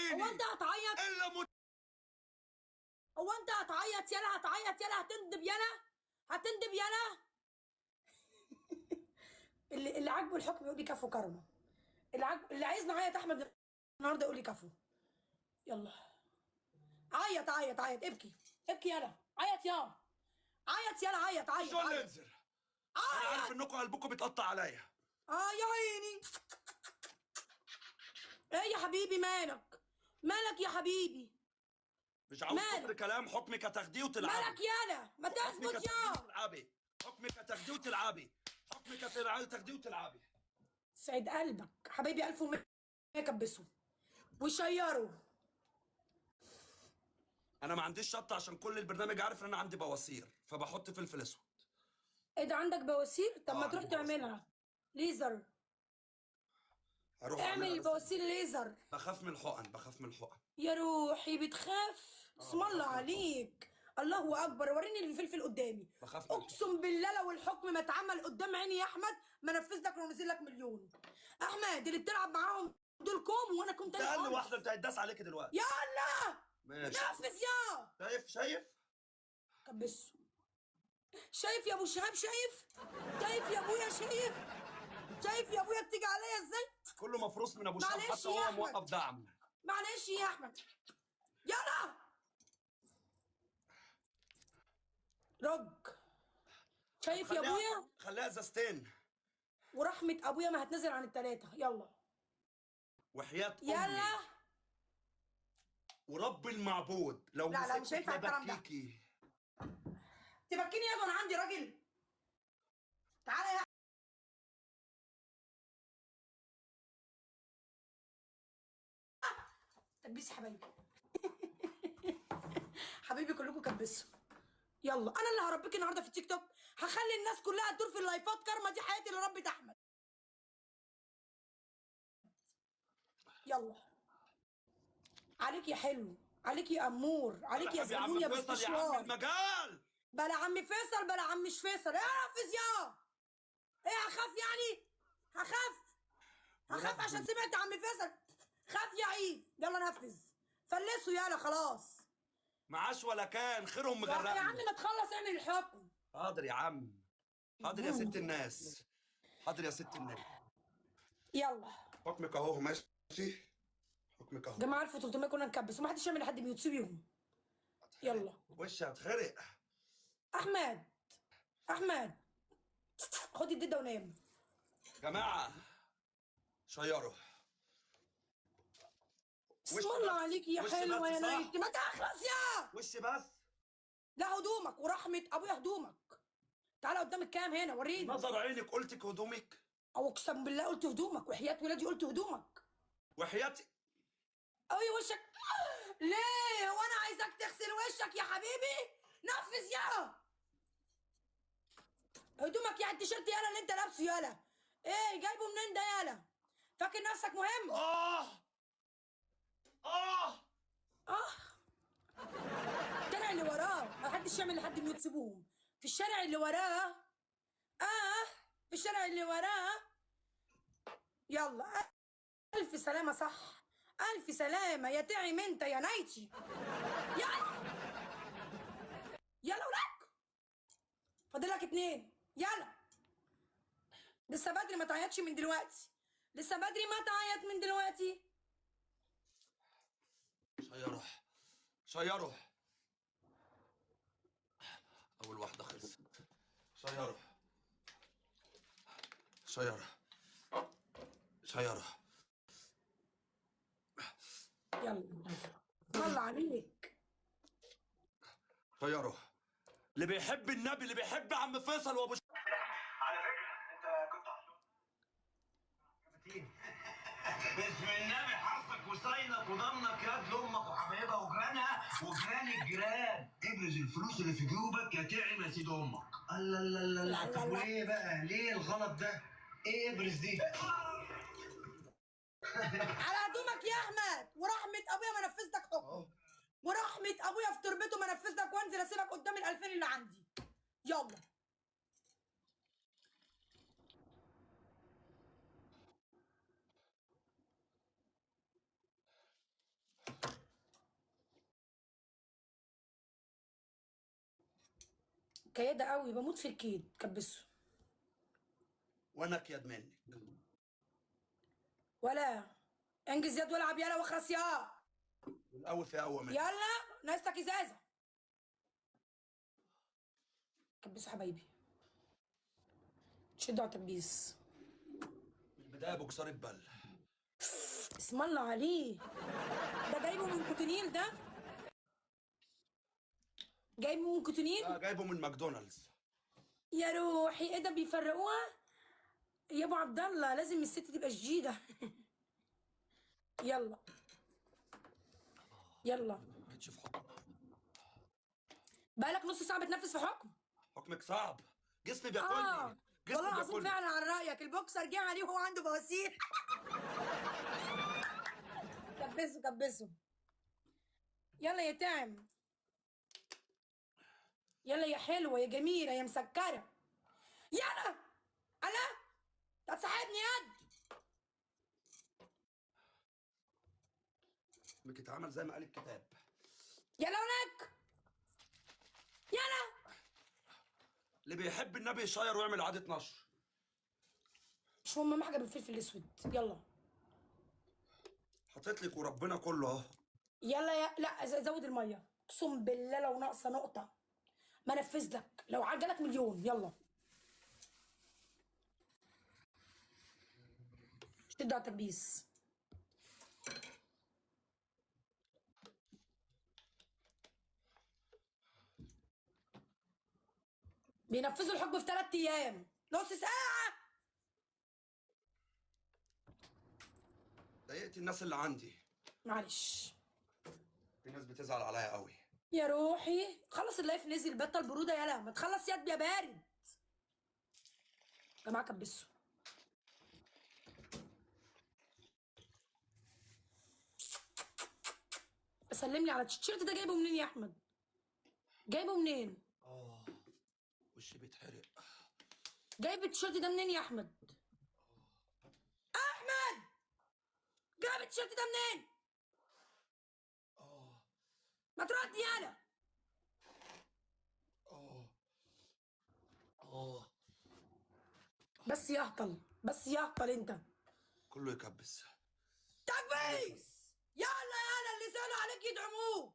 تديني هو انت هتعيط؟ الا مت... هو انت هتعيط يالا؟ هتعيط يالا؟ هتندب يالا؟ هتندب يالا؟ اللي عاجبه الحكم يقول لي كفو كرمه. اللي عايز نعيط احمد النهارده يقول لي كفو. يلا عيط عيط عيط، ابكي ابكي يالا، عيط يا عيط يالا، عيط عيط شو اللي عيط انزل؟ انا عارف عيط. انكم قلبكم بيتقطع عليا. يا عيني. ايه يا حبيبي مالك؟ مالك يا حبيبي؟ مش عاوز كتر مالك؟ كلام. حكمك هتاخديه وتلعبي. مالك يالا؟ ما حكمك تثبت هتاخديه يا. وتلعبي. حكمك هتاخديه وتلعبي. حكمك هتاخديه وتلعبي. سعد قلبك حبيبي، الف ومية كبسوا وشيروا. انا ما عنديش شطه عشان كل البرنامج عارف ان انا عندي بواسير، فبحط فلفل اسود. ايه ده، عندك بواسير؟ طب ما عندي تروح بواسير. تعملها ليزر. هروح اعمل اعملها بس البواسير ليزر. بخاف من الحقن، بخاف من الحقن. يا روحي بتخاف؟ اسم بخاف الله من الحقن. عليك. الله اكبر، وريني الفلفل قدامي. بخاف من الحقن. اقسم بالله لو الحكم ما اتعمل قدام عيني يا احمد ما نفذ لك ونزل لك مليون. احمد اللي بتلعب معاهم دول كوم وانا كنت ده تاني اقل خالص. واحده انت هيتداس عليك دلوقتي. يلا ماشي. نفذ يا. شايف كبسوا. شايف يا ابو شهاب؟ شايف؟ شايف يا ابويا؟ شايف؟ شايف يا ابويا بتيجي عليا ازاي؟ كله مفروس من ابو شهاب، معلش حتى يا هو أحمد. موقف دعم. معلش يا احمد. يلا رج. شايف يا ابويا؟ خليها ازازتين. ورحمة ابويا ما هتنزل عن التلاتة. يلا وحياة يلا. امي ورب المعبود لو لا لا مش مسكتك هينفع الكلام ده. لبكيكي. تبكيني يا ابني، انا عندي راجل. تعالى يا كبسي يا حبايبي. حبيبي كلكم كبسوا. يلا انا اللي هربيك النهارده في التيك توك. هخلي الناس كلها تدور في اللايفات. كارما دي حياتي اللي ربت احمد. يلا عليك يا حلو، عليك يا امور، عليك يا يا زغلول يا عم فيصل يا عم باستشوار. المجال. بلا عم فيصل بلا عم مش فيصل. ايه نفذ يا. ايه هخاف يعني؟ هخاف عشان سمعت عم فيصل. خاف يا عيد. يلا نفذ. فلسوا يلا خلاص. معاش ولا كان خيرهم يا عم مغرقني. ما تخلص اعمل الحكم. حاضر يا عم. حاضر يا ست الناس. حاضر يا ست النبي. يلا حكمك اهو ماشي. حكمك اهو. جماعه 1300 كنا نكبس ومحدش يعمل لحد ميوت. سيبيهم. يلا وشي هتخرق. احمد. احمد خد الدده ونام. جماعه شيروا. بسم الله عليك يا حلوه يا صح؟ نايتي. ما تخلص يا. وش بس. لا هدومك ورحمه ابويا هدومك. تعالى قدام الكام هنا وريني. نظر عينك قلتك هدومك. او اقسم بالله قلت هدومك وحياه ولادي قلت هدومك. وحياتي. قوي وشك. ليه هو انا عايزك تغسل وشك يا حبيبي؟ نفذ يا. هدومك يا التيشيرت يالا اللي انت لابسه يالا. ايه جايبه منين ده يالا؟ فاكر نفسك مهم؟ اه الشارع اللي وراه ما حدش يعمل لحد ميوت. سيبوهم في الشارع اللي وراه. في الشارع اللي وراه. يلا الف سلامه. صح الف سلامه يا تعم انت يا نايتي. يلا يلا وراك. فاضلك 2. يلا لسه بدري ما تعيطش من دلوقتي. لسه بدري ما تعيط من دلوقتي. شيروا. اول واحده خلصت. شيروا. يلا طلع عليك. شيروا. اللي بيحب النبي، اللي بيحب عم فيصل وابو على فكرة انت كنت بسم النبي حظك وصينك وضمنك ياد لامك وحبايبها وجيرانها وجيران الجيران. ابرز الفلوس اللي في جيوبك يا تعم يا سيد امك. الله الله الله الله. طب وايه بقى؟ ليه الغلط ده؟ ايه ابرز دي؟ على هدومك يا احمد ورحمه ابويا ما نفذتك حكم. ورحمه ابويا في تربته ما نفذتك وانزل اسيبك قدام ال2000 اللي عندي. يلا كيادة قوي، بموت في الكيد. كبسه. وانا كياد منك. ولا انجز يد والعب يلا واخرس يا. الاول في اول منك. يلا ناقصك ازازه. كبسوا حبايبي. شدوا على التكبيس. من البدايه بوكسر البل. اسم الله عليه. ده جايبه من كوتونيل ده. جايبه من كوتونيل. جايبه من ماكدونالدز. يا روحي ايه ده بيفرقوها؟ يا ابو عبد الله لازم الست تبقى شديده. يلا يلا. جيتش في حكم. بقالك نص ساعه بتنفذ في حكم. حكمك صعب. جسمي بياكلني. جسمي والله العظيم بياكلني. فعلا على رايك البوكسر جه عليه وهو عنده بواسير. كبسوا كبسوا. يلا يا تعم. يلا يا حلوه يا جميله يا مسكره. يلا. انا تصاحبني يد. اسمك اتعمل زي ما قال الكتاب. يلا هناك. يلا. اللي بيحب النبي يشير ويعمل عادة نشر. مش مهم حاجه بالفلفل الاسود. يلا. حطيت لك وربنا كله اهو. يلا يا لا زود الميه. اقسم بالله لو ناقصه نقطه ما نفذ لك، لو عجلك مليون. يلا. شد على التكبيس. بينفذوا الحكم في 3 ايام. نص ساعه. ضايقت الناس اللي عندي. معلش. في ناس بتزعل عليا قوي. يا روحي خلص اللايف نزل بطل بروده. يلا ما تخلص يد يا بارد. يا جماعه كبسوا. سلم لي على التيشيرت ده. جايبه منين يا احمد؟ جايبه منين؟ وشي بيتحرق. جايب التيشيرت ده منين يا احمد؟ احمد جايب التيشيرت ده منين؟ ما ترد يالا. بس يهطل بس يهطل انت. كله يكبس. تكبيس. يلا يلا اللي سالوا عليك يدعموه.